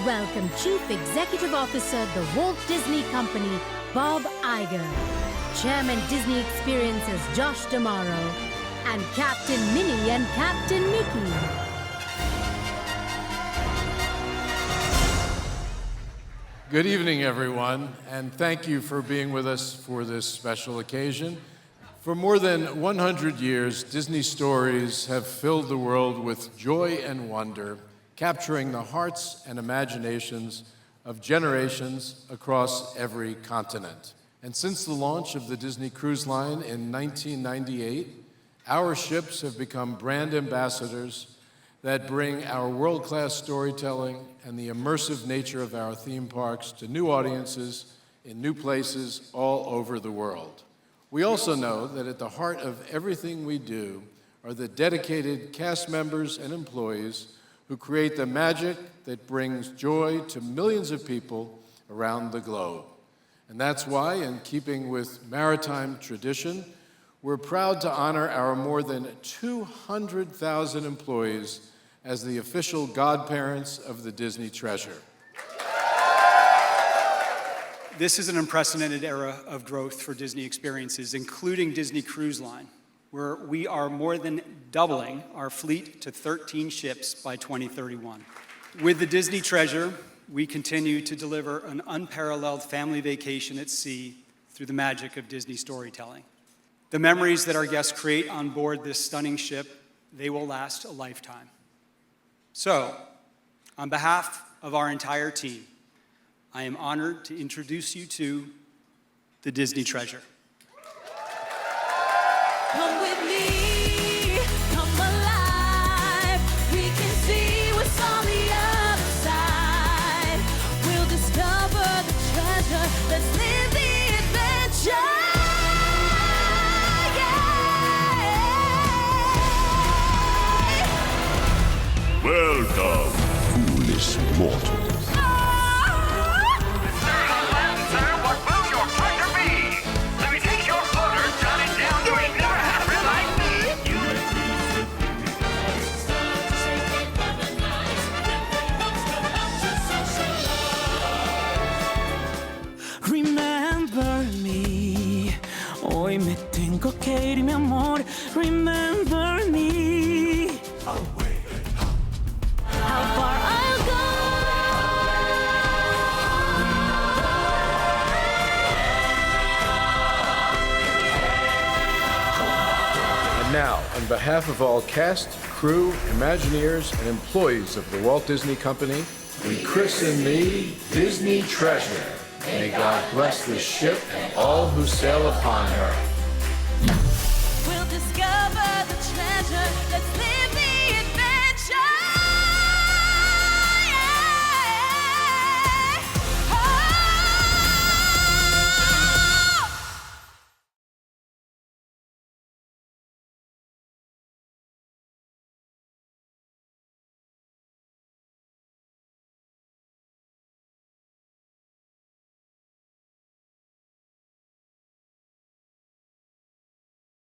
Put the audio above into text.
welcome Chief Executive Officer, the Walt Disney Company, Bob Iger, Chairman Disney Experiences, Josh D'Amaro, and Captain Minnie and Captain Mickey. Good evening, everyone, and thank you for being with us for this special occasion. For more than 100 years, Disney stories have filled the world with joy and wonder, capturing the hearts and imaginations of generations across every continent. And since the launch of the Disney Cruise Line in 1998, our ships have become brand ambassadors that bring our world-class storytelling and the immersive nature of our theme parks to new audiences in new places all over the world. We also know that at the heart of everything we do are the dedicated cast members and employees who create the magic that brings joy to millions of people around the globe. And that's why, in keeping with maritime tradition, we're proud to honor our more than 200,000 employees as the official godparents of the Disney treasure. This is an unprecedented era of growth for Disney Experiences, including Disney Cruise Line, where we are more than doubling our fleet to 13 ships by 2031. With the Disney treasure, we continue to deliver an unparalleled family vacation at sea through the magic of Disney storytelling. The memories that our guests create on board this stunning ship, they will last a lifetime. So, on behalf of our entire team, I am honored to introduce you to the Disney treasure. Come with me, come alive. We can see what's on the other side. We'll discover the treasure. Let's live the adventure. Yeah. Welcome, foolish mortals. Remember me. Hoy me tengo que ir, mi amor. Remember me. How far I'll go. And now, on behalf of all cast, crew, Imagineers, and employees of the Walt Disney Company, we christen thee Disney Treasure. May God bless this ship and all who sail upon her. We'll discover the treasure. Let's live.